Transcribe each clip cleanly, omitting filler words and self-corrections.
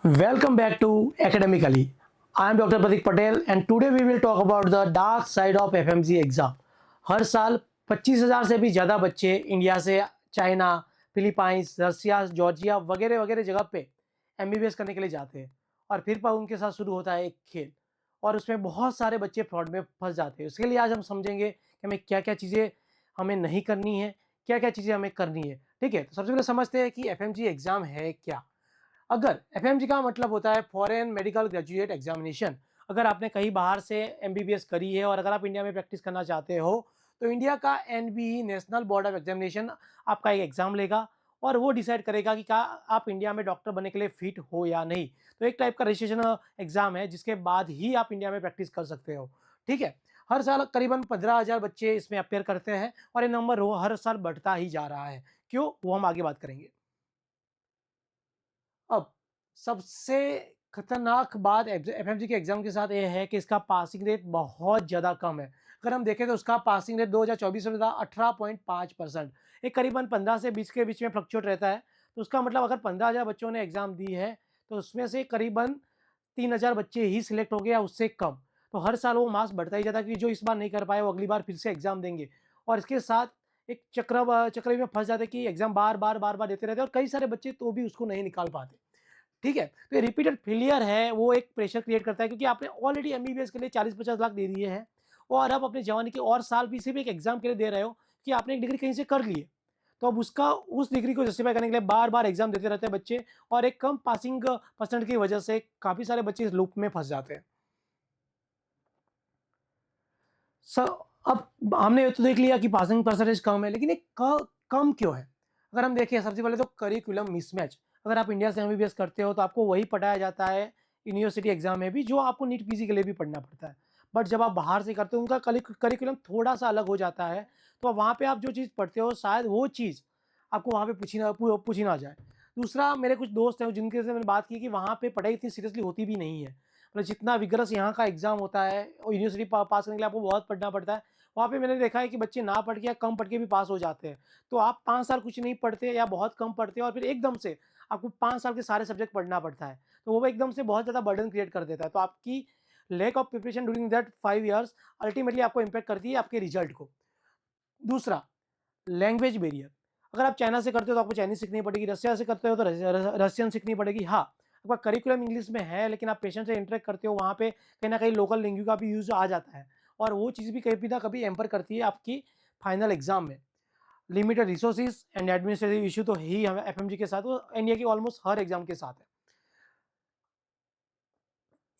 Welcome back to Academically. I am Dr. Pratik Patel and today we will talk about the dark side of FMG exam. हर साल 25,000 से भी ज़्यादा बच्चे India से China, Philippines, रसिया, Georgia वगैरह वगैरह जगह पे एमबीबीएस करने के लिए जाते हैं और फिर पर उनके साथ शुरू होता है एक खेल और उसमें बहुत सारे बच्चे फ्रॉड में फंस जाते हैं। उसके लिए आज हम समझेंगे कि हमें क्या-क्या चीज़ें हमें नहीं करनी है, क्या-क्या चीज़ें हमें करनी है। ठीक है? तो सबसे पहले समझते हैं कि एफएमजी एग्ज़ाम है क्या? अगर एफएमजी का मतलब होता है फॉरेन मेडिकल ग्रेजुएट एग्जामिनेशन। अगर आपने कहीं बाहर से एमबीबीएस करी है और अगर आप इंडिया में प्रैक्टिस करना चाहते हो तो इंडिया का NBE national board of examination आपका एक एग्जाम लेगा और वो डिसाइड करेगा कि क्या आप इंडिया में डॉक्टर बनने के लिए फिट हो या नहीं। तो एक टाइप का रजिस्ट्रेशन एग्जाम है जिसके बाद ही आप इंडिया में प्रैक्टिस कर सकते हो। ठीक है। हर साल करीबन 15,000 बच्चे इसमें अपेयर करते हैं और ये नंबर हर साल बढ़ता ही जा रहा है। क्यों, वो हम आगे बात करेंगे। अब सबसे खतरनाक बात एफएमजी के एग्जाम के साथ ये है कि इसका पासिंग रेट बहुत ज़्यादा कम है। अगर हम देखें तो उसका पासिंग रेट 2024 में था 18.5%। ये करीबन 15 से 20 के बीच में फ्लक्चुएट रहता है। तो उसका मतलब अगर 15,000 बच्चों ने एग्जाम दी है तो उसमें से करीबन 3,000 बच्चे ही सिलेक्ट हो गए या उससे कम। तो हर साल वो मार्क्स बढ़ता ही जाता है कि जो इस बार नहीं कर पाए वो अगली बार फिर से एग्जाम देंगे और इसके साथ एक चक्रव्यूह में फंस जाते हैं कि एग्जाम बार-बार देते रहते हैं और कई सारे बच्चे तो भी उसको नहीं निकाल पाते। ठीक है? तो ये रिपीटेड फेलियर है, वो एक प्रेशर क्रिएट करता है क्योंकि आपने ऑलरेडी एमबीबीएस के लिए 40-50 लाख दे दिए हैं और अब अपने जवानी के और साल भी सिर्फ़ एक एग्ज़ाम के लिए दे रहे हो कि आपने एक डिग्री कहीं से कर ली है। तो अब उसका उस डिग्री को जस्टिफ़ाई करने के लिए बार-बार एग्ज़ाम देते रहते हैं बच्चे और एक कम पासिंग परसेंट की वजह से काफ़ी सारे बच्चे इस लूप में फँस जाते हैं। स अब हमने ये तो देख लिया कि पासिंग परसेंटेज कम है, लेकिन ये कम क्यों है? अगर हम देखें सबसे पहले तो करिकुलम मिसमैच। अगर आप इंडिया से एमबीबीएस करते हो तो आपको वही पढ़ाया जाता है यूनिवर्सिटी एग्ज़ाम में भी जो आपको नीट पीजी के लिए भी पढ़ना पड़ता है। बट जब आप बाहर से करते हो उनका करिकुलम थोड़ा-सा अलग हो जाता है, तो वहाँ पे आप जो चीज़ पढ़ते हो शायद वो चीज़ आपको वहाँ पे पूछी ना जाए। दूसरा, मेरे कुछ दोस्त हैं जिनके से मैंने बात की कि वहाँ पे पढ़ाई इतनी सीरियसली होती भी नहीं है। मतलब जितना विगरस यहाँ का एग्ज़ाम होता है और यूनिवर्सिटी पास करने के लिए आपको बहुत पढ़ना पड़ता है। वहाँ पे मैंने देखा है कि बच्चे ना पढ़ के या कम पढ़ के भी पास हो जाते हैं। तो आप 5 साल कुछ नहीं पढ़ते या बहुत कम पढ़ते हो और फिर एकदम से आपको 5 साल के सारे सब्जेक्ट पढ़ना पड़ता है। तो वो एकदम से बहुत ज़्यादा बर्डन क्रिएट कर देता है। तो आपकी lack of preparation during that 5 years ultimately आपको इम्पैक्ट करती है आपके रिजल्ट को। दूसरा, लैंग्वेज बैरियर। अगर आप चाइना से करते हो तो आपको चाइनीज़ सीखनी पड़ेगी, रसिया से करते हो तो रसियन सीखनी पड़ेगी। हाँ, आपका करिकुलम इंग्लिश में है लेकिन आप पेशेंट से इंटरेक्ट करते हो वहाँ पे कहीं न कहीं लोकल लैंग्वेज का भी यूज़ आ जाता है और वो चीज़ भी कभी ना कभी हैम्पर करती है आपकी फाइनल एग्ज़ाम में। Limited resources and administrative issue तो है ही हमें एफएमजी के साथ, वो इंडिया की ऑलमोस्ट हर एग्ज़ाम के साथ है।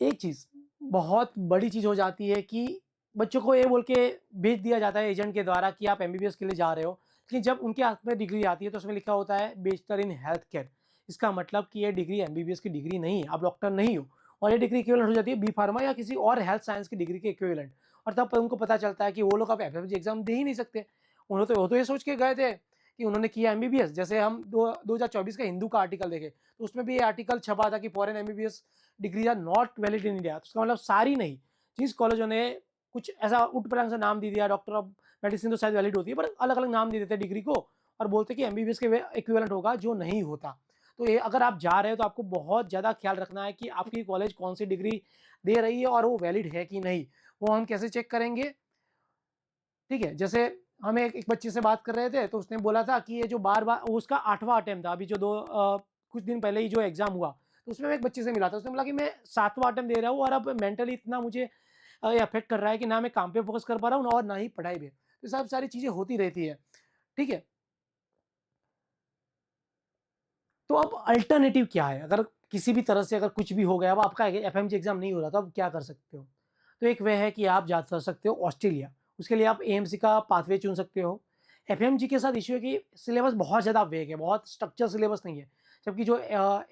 एक चीज़, बहुत बड़ी चीज़ हो जाती है कि बच्चों को ये बोल के भेज दिया जाता है एजेंट के द्वारा कि आप एमबीबीएस के लिए जा रहे हो, लेकिन जब उनके हाथ में डिग्री आती है तो उसमें लिखा होता है बैचलर इन हेल्थ केयर। इसका मतलब कि ये डिग्री एमबीबीएस की डिग्री नहीं है, आप डॉक्टर नहीं हो और ये डिग्री इक्विवेलेंट हो जाती है बी फार्मा या किसी और हेल्थ साइंस की डिग्री के इक्विवेलेंट और तब उनको पता चलता है कि वो लोग अब एफएमजी एग्ज़ाम दे ही नहीं सकते। उन्होंने तो वो तो ये सोच के गए थे कि उन्होंने किया एमबीबीएस। जैसे हम दो 2024 का हिंदू का आर्टिकल देखें, तो उसमें भी ये आर्टिकल छपा था कि foreign MBBS degree are not valid in India. तो इसका मतलब सारी नहीं, जिस कॉलेजों ने कुछ ऐसा ऊट-पटांग सा नाम दे दिया, डॉक्टर ऑफ मेडिसिन तो शायद वैलिड होती है, पर अलग-अलग नाम दे देते हैं डिग्री को और बोलते हैं कि एमबीबीएस के वे इक्विवेलेंट होगा, जो नहीं होता। तो ये अगर आप जा रहे हो तो आपको बहुत ज़्यादा ख्याल रखना है कि आपकी कॉलेज कौन-सी डिग्री दे रही है और वो वैलिड है कि नहीं। वो हम कैसे चेक करेंगे? ठीक है, जैसे हम एक एक बच्चे से बात कर रहे थे, तो उसने बोला था कि ये जो बार-बार उसका 8वाँ अटेम्प्ट था, अभी जो कुछ दिन पहले ही जो एग्ज़ाम हुआ, तो उसमें मैं एक बच्चे से मिला था, उसने बोला कि मैं 7वाँ अटेम्प्ट दे रहा हूँ और अब मेंटली इतना मुझे ये अफ़ेक्ट कर रहा है कि ना मैं काम पे फ़ोकस कर पा रहा हूँ और ना ही पढ़ाई पे। तो सब सारी चीज़ें होती रहती है, ठीक है? तो अब अल्टरनेटिव क्या है? अगर किसी भी तरह से अगर कुछ भी हो गया, अब आपका एफएमजी एग्ज़ाम नहीं हो रहा, तो अब क्या कर सकते हो? तो एक वे है कि आप जा सकते हो ऑस्ट्रेलिया, उसके लिए आप एएमसी का पाथवे चुन सकते हो। एफएमजी के साथ इश्यू है कि सिलेबस बहुत ज़्यादा वेग है, बहुत स्ट्रक्चर सिलेबस नहीं है। जबकि जो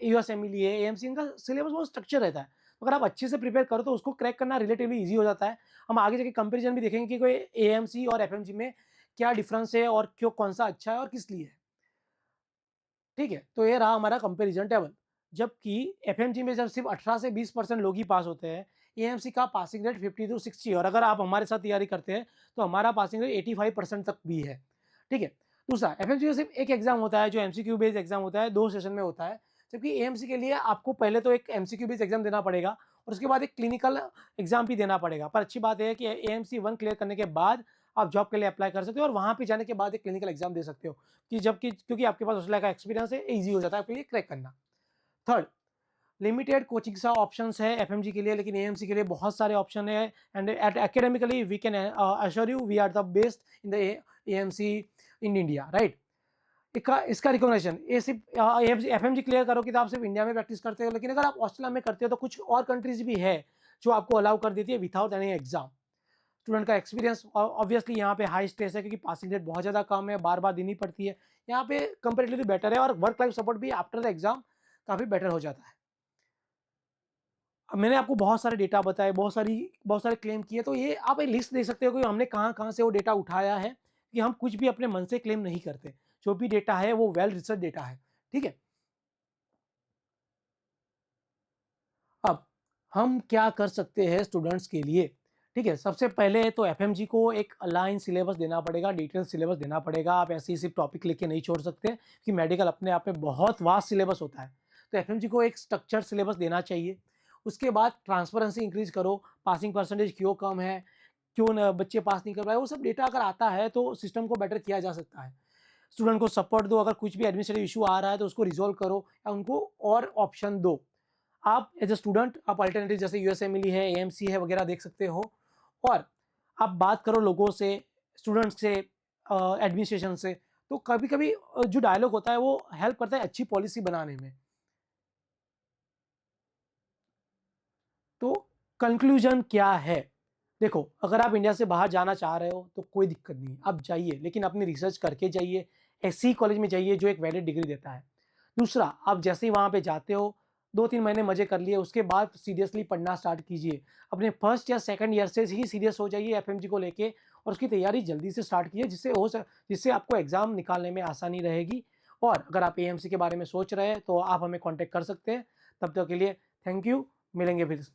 यूएसएमएलई है, एएमसी इनका सिलेबस बहुत स्ट्रक्चर रहता है। तो अगर आप अच्छे से प्रिपेयर करो तो उसको क्रैक करना रिलेटिवली ईज़ी हो जाता है। हम आगे जाके कंपैरिज़न भी देखेंगे कि कोई एएमसी और एफएमजी में क्या डिफ़रेंस है और क्यों कौन-सा अच्छा है और किस लिए है। ठीक है? तो ये रहा हमारा कंपैरिज़न टेबल। जबकि एफएमजी में जब सिर्फ़ 18 से 20% लोग ही पास होते हैं, एएमसी का पासिंग रेट 50 टू 60 और अगर आप हमारे साथ तैयारी करते हैं, तो हमारा पासिंग रेट 85% तक भी है। ठीक है? दूसरा, एफएमजी में सिर्फ़ एक एग्ज़ाम होता है जो एमसीक्यू बेस्ड एग्ज़ाम होता है, 2 सेशन में होता है, जबकि एएमसी के लिए आपको पहले तो एक एमसीक्यू बेस्ड एग्जाम देना पड़ेगा और उसके बाद एक क्लिनिकल एग्जाम भी देना पड़ेगा। पर अच्छी बात है कि एएमसी 1 क्लियर करने के बाद आप जॉब के लिए अप्लाई कर सकते हो और वहाँ पे जाने के बाद एक क्लिनिकल एग्जाम दे सकते हो कि जबकि क्योंकि आपके पास उस लायक का एक्सपीरियंस है, ईज़ी हो जाता है आपके लिए क्रैक करना। थर्ड, लिमिटेड कोचिंग सा ऑप्शंस है एफएमजी के लिए, लेकिन एएमसी के लिए बहुत सारे ऑप्शन है and at academically we can assure you we are the best in the AMC in India, right? इसका रिकॉग्निशन ये सिर्फ एफएमजी क्लियर करोगे तो आप सिर्फ इंडिया में प्रैक्टिस करते हो, लेकिन अगर आप ऑस्ट्रेलिया में करते हो तो कुछ और कंट्रीज भी है जो आपको अलाउ कर देती है विदाउट एनी एग्जाम। स्टूडेंट का एक्सपीरियंस ऑब्वियसली यहाँ पे हाई स्ट्रेस है क्योंकि पासिंग रेट बहुत ज़्यादा कम है, बार बार देनी पड़ती है। यहाँ पे कंपेरेटिवली बेटर है और वर्क लाइफ सपोर्ट भी आफ्टर द एग्जाम काफ़ी बेटर हो जाता है। अब मैंने आपको बहुत सारे डेटा बताए, बहुत सारे क्लेम किए, तो ये आप एक लिस्ट देख सकते हो कि हमने कहाँ-कहाँ से वो डेटा उठाया है, कि हम कुछ भी अपने मन से क्लेम नहीं करते। जो भी डेटा है वो वेल रिसर्च डेटा है, ठीक है? अब हम क्या कर सकते हैं स्टूडेंट्स के लिए, ठीक है? सबसे पहले तो एफएमजी को एक अलाइन सिलेबस देना पड़ेगा, डिटेल सिलेबस देना पड़ेगा। आप ऐसे ही सिर्फ टॉपिक लेके नहीं छोड़ सकते कि मेडिकल अपने आप में बहुत वास्ट सिलेबस होता है। तो एफएमजी को एक स्ट्रक्चर्ड सिलेबस देना चाहिए। उसके बाद ट्रांसपेरेंसी इंक्रीज़ करो, पासिंग परसेंटेज क्यों कम है, क्यों न बच्चे पास नहीं कर पाए, वो सब डेटा अगर आता है तो सिस्टम को बेटर किया जा सकता है। स्टूडेंट को सपोर्ट दो, अगर कुछ भी एडमिनिस्ट्रेटिव इश्यू आ रहा है तो उसको रिज़ॉल्व करो या उनको और ऑप्शन दो। आप एज अ स्टूडेंट आप अल्टरनेटिव जैसे यूएसए मिली है, एएमसी है वगैरह देख सकते हो और आप बात करो लोगों से, स्टूडेंट्स से, एडमिनिस्ट्रेशन से। तो कभी-कभी जो डायलॉग होता है वो हेल्प करता है अच्छी पॉलिसी बनाने में। तो कंक्लूजन क्या है? देखो, अगर आप इंडिया से बाहर जाना चाह रहे हो तो कोई दिक्कत नहीं है, आप जाइए, लेकिन अपनी रिसर्च करके जाइए, ऐसी कॉलेज में जाइए जो एक वैलिड डिग्री देता है। दूसरा, आप जैसे ही वहाँ पे जाते हो, 2-3 महीने मज़े कर लिए, उसके बाद सीरियसली पढ़ना स्टार्ट कीजिए। अपने फर्स्ट या सेकंड ईयर से ही सीरियस हो जाइए एफएमजी को लेके और उसकी तैयारी जल्दी से स्टार्ट कीजिए जिससे आपको एग्ज़ाम निकालने में आसानी रहेगी। और अगर आप एएमसी के बारे में सोच रहे हैं, तो आप हमें कॉन्टैक्ट कर सकते हैं। तब तक के लिए थैंक यू, मिलेंगे फिर।